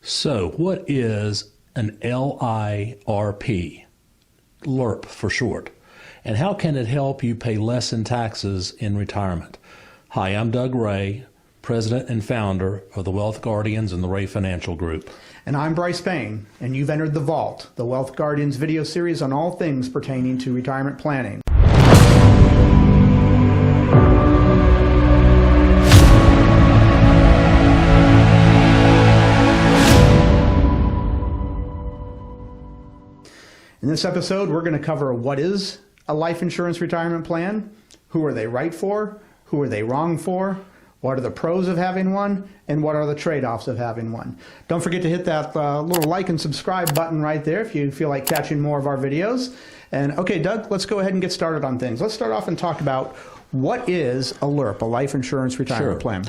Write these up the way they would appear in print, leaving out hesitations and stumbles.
So what is an LIRP? LIRP for short. And how can it help you pay less in taxes in retirement? Hi, I'm Doug Ray, President and founder of the Wealth Guardians and the Ray Financial Group. And I'm Brice Payne, and you've entered The Vault, the Wealth Guardians video series on all things pertaining to retirement planning. In this episode, we're going to cover what is a life insurance retirement plan, who are they right for, who are they wrong for, what are the pros of having one, and what are the trade-offs of having one. Don't forget to hit that little like and subscribe button right there if you feel like catching more of our videos. And okay, Doug, let's go ahead and get started on things. Let's start off and talk about what is a LIRP, a life insurance retirement plan.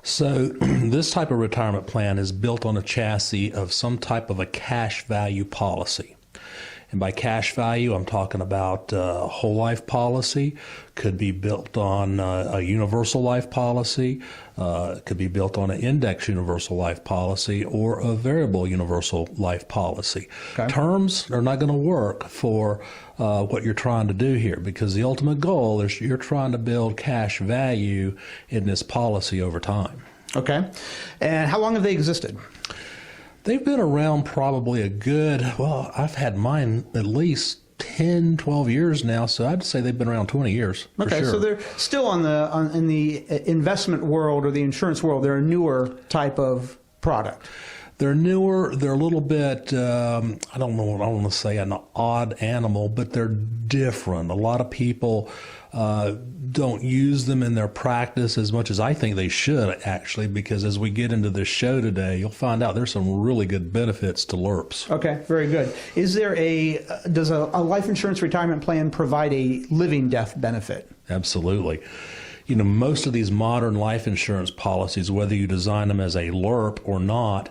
So this type of retirement plan is built on a chassis of some type of a cash value policy. And by cash value, I'm talking about a whole life policy, could be built on a universal life policy, could be built on an index universal life policy, or a variable universal life policy. Okay. Terms are not going to work for what you're trying to do here, because the ultimate goal is you're trying to build cash value in this policy over time. Okay. And how long have they existed? They've been around probably a good, well, I've had mine at least 10, 12 years now, so I'd say they've been around 20 years. Okay, sure. So they're still in the investment world or the insurance world. They're a newer type of product. They're newer. They're a little bit, I don't know what I want to say, an odd animal, but they're different. A lot of people don't use them in their practice as much as I think they should, actually, because as we get into this show today, you'll find out there's some really good benefits to LIRPs. Okay, very good. Is there does a life insurance retirement plan provide a living death benefit? Absolutely. You know, most of these modern life insurance policies, whether you design them as a LIRP or not,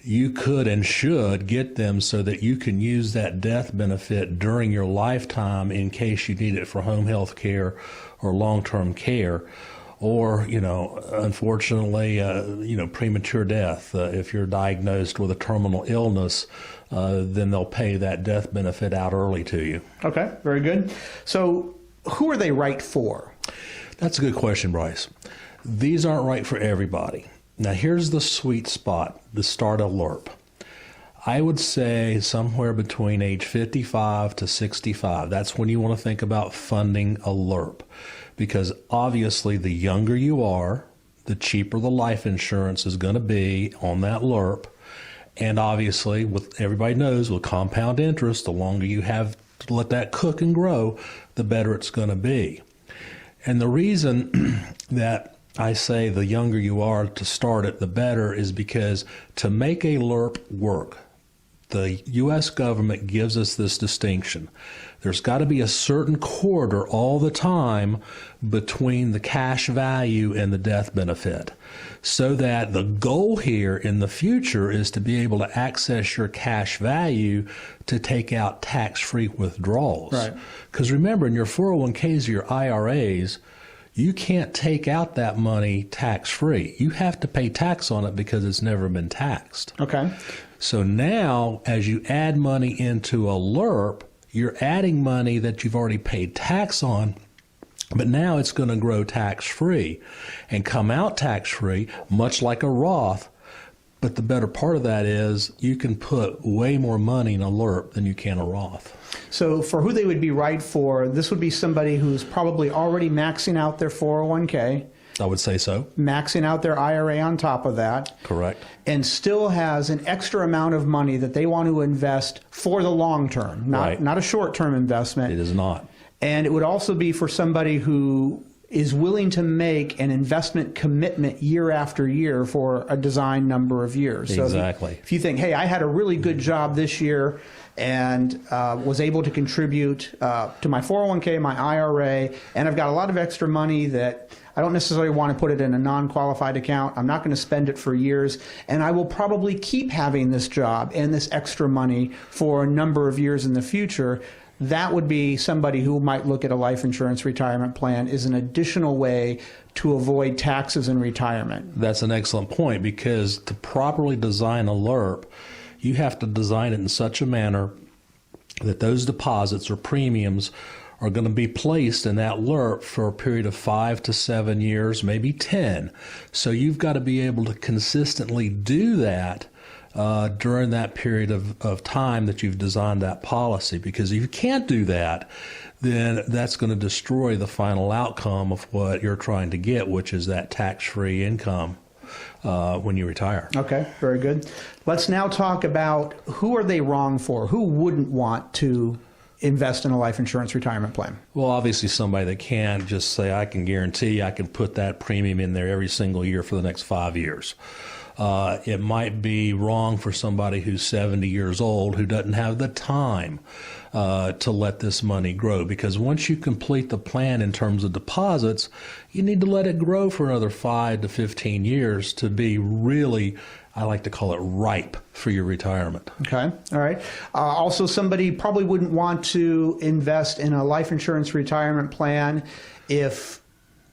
you could and should get them so that you can use that death benefit during your lifetime in case you need it for home health care or long-term care, or, you know, unfortunately, premature death. If you're diagnosed with a terminal illness, then they'll pay that death benefit out early to you. Okay, very good. So who are they right for? That's a good question, Brice. These aren't right for everybody. Now, here's the sweet spot, the start of LIRP. I would say somewhere between age 55 to 65. That's when you want to think about funding a LIRP, because obviously the younger you are, the cheaper the life insurance is going to be on that LIRP. And obviously, with everybody knows, with compound interest, the longer you have to let that cook and grow, the better it's going to be. And the reason that I say the younger you are to start it, the better, is because to make a LIRP work, the U.S. government gives us this distinction. There's got to be a certain quarter all the time between the cash value and the death benefit, so that the goal here in the future is to be able to access your cash value to take out tax-free withdrawals. Right. Because remember, in your 401ks or your IRAs, you can't take out that money tax-free. You have to pay tax on it because it's never been taxed. Okay. So now, as you add money into a LIRP, you're adding money that you've already paid tax on, but now it's going to grow tax-free and come out tax-free, much like a Roth. But the better part of that is you can put way more money in a LIRP than you can a Roth. So for who they would be right for, this would be somebody who's probably already maxing out their 401k. I would say so. Maxing out their IRA on top of that. Correct. And still has an extra amount of money that they want to invest for the long term, not a short-term investment. It is not. And it would also be for somebody who is willing to make an investment commitment year after year for a designed number of years. Exactly. So if you think, hey, I had a really good job this year and was able to contribute to my 401k, my IRA, and I've got a lot of extra money that I don't necessarily want to put it in a non-qualified account. I'm not going to spend it for years, and I will probably keep having this job and this extra money for a number of years in the future. that would be somebody who might look at a life insurance retirement plan as an additional way to avoid taxes in retirement. That's an excellent point, because to properly design a LIRP, you have to design it in such a manner that those deposits or premiums are going to be placed in that LIRP for a period of 5 to 7 years, maybe 10. So you've got to be able to consistently do that during that period of time that you've designed that policy, because if you can't do that, then that's going to destroy the final outcome of what you're trying to get, which is that tax-free income when you retire. Okay, very good. Let's now talk about who are they wrong for? Who wouldn't want to invest in a life insurance retirement plan? Well, obviously somebody that can't just say, I can guarantee I can put that premium in there every single year for the next 5 years. It might be wrong for somebody who's 70 years old who doesn't have the time to let this money grow, because once you complete the plan in terms of deposits, you need to let it grow for another 5 to 15 years to be really, I like to call it, ripe for your retirement. Okay, all right. Also, somebody probably wouldn't want to invest in a life insurance retirement plan if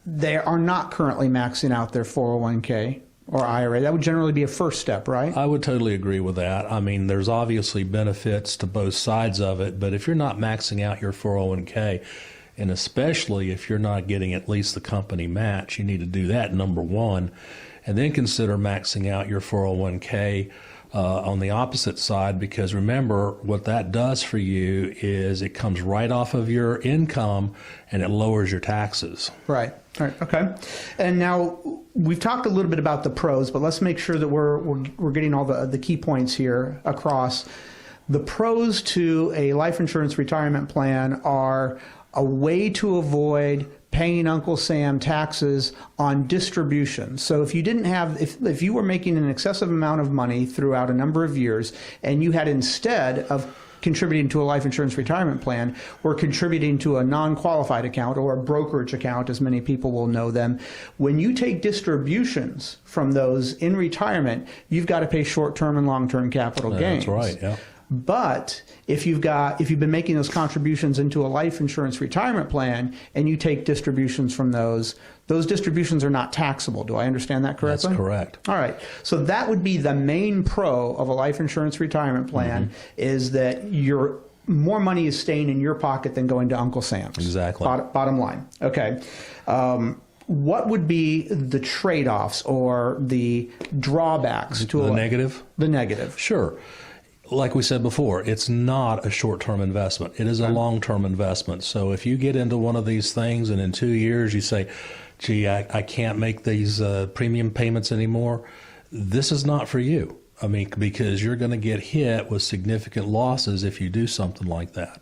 they are not currently maxing out their 401k or IRA. That would generally be a first step, right? I would totally agree with that. I mean, there's obviously benefits to both sides of it, but if you're not maxing out your 401k, and especially if you're not getting at least the company match, you need to do that, number one, and then consider maxing out your 401k on the opposite side, because remember, what that does for you is it comes right off of your income and it lowers your taxes. Right. All right. Okay. And now we've talked a little bit about the pros, but let's make sure that we're getting all the key points here across. The pros to a life insurance retirement plan are a way to avoid paying Uncle Sam taxes on distributions. So if you didn't have, if you were making an excessive amount of money throughout a number of years, and you had, instead of contributing to a life insurance retirement plan, or contributing to a non-qualified account or a brokerage account, as many people will know them, when you take distributions from those in retirement, you've got to pay short-term and long-term capital gains. That's right, yeah. But if you've been making those contributions into a life insurance retirement plan and you take distributions from those distributions are not taxable. Do I understand that correctly? That's correct. All right. So that would be the main pro of a life insurance retirement plan, is that more money is staying in your pocket than going to Uncle Sam's. Exactly. Bottom line. Okay. What would be the trade-offs or the drawbacks to the negative? The negative. Sure. Like we said before, it's not a short-term investment. It is a long-term investment. So if you get into one of these things and in 2 years you say, gee, I can't make these premium payments anymore, this is not for you. I mean, because you're going to get hit with significant losses if you do something like that.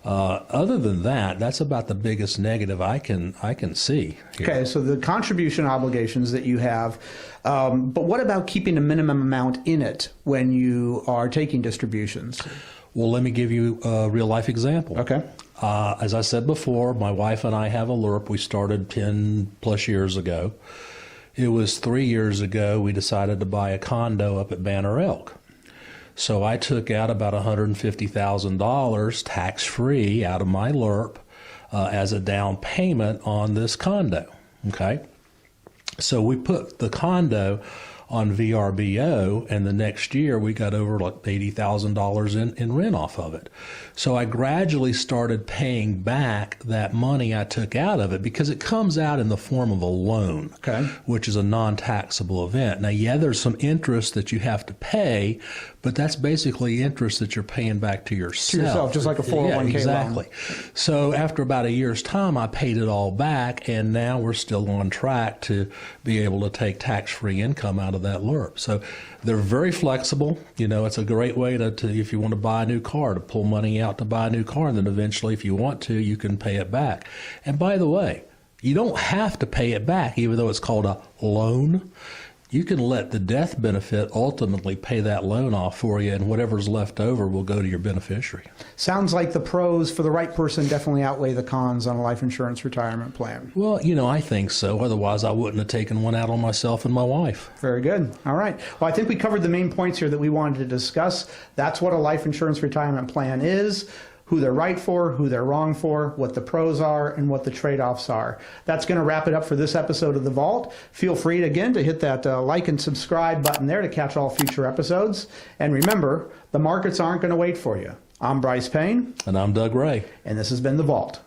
Other than that, that's about the biggest negative I can see here. Okay, so the contribution obligations that you have, but what about keeping a minimum amount in it when you are taking distributions? Well, let me give you a real-life example. Okay. As I said before, my wife and I have a LIRP we started 10-plus years ago. It was 3 years ago we decided to buy a condo up at Banner Elk. So I took out about $150,000 tax-free out of my LIRP as a down payment on this condo. Okay, so we put the condo on VRBO, and the next year we got over like $80,000 in rent off of it. So I gradually started paying back that money I took out of it, because it comes out in the form of a loan, okay, which is a non-taxable event. Now, yeah, there's some interest that you have to pay, but that's basically interest that you're paying back to yourself. To yourself, just like a 401k loan. Exactly. So after about a year's time, I paid it all back, and now we're still on track to be able to take tax-free income out of that LIRP. So they're very flexible. You know, it's a great way to if you want to buy a new car, to pull money out to buy a new car, and then eventually, if you want to, you can pay it back. And by the way, you don't have to pay it back, even though it's called a loan. You can let the death benefit ultimately pay that loan off for you, and whatever's left over will go to your beneficiary. Sounds like the pros for the right person definitely outweigh the cons on a life insurance retirement plan. Well, you know, I think so. Otherwise, I wouldn't have taken one out on myself and my wife. Very good. All right. Well, I think we covered the main points here that we wanted to discuss. That's what a life insurance retirement plan is, who they're right for, who they're wrong for, what the pros are, and what the trade-offs are. That's going to wrap it up for this episode of The Vault. Feel free, again, to hit that like and subscribe button there to catch all future episodes. And remember, the markets aren't going to wait for you. I'm Brice Payne. And I'm Doug Ray. And this has been The Vault.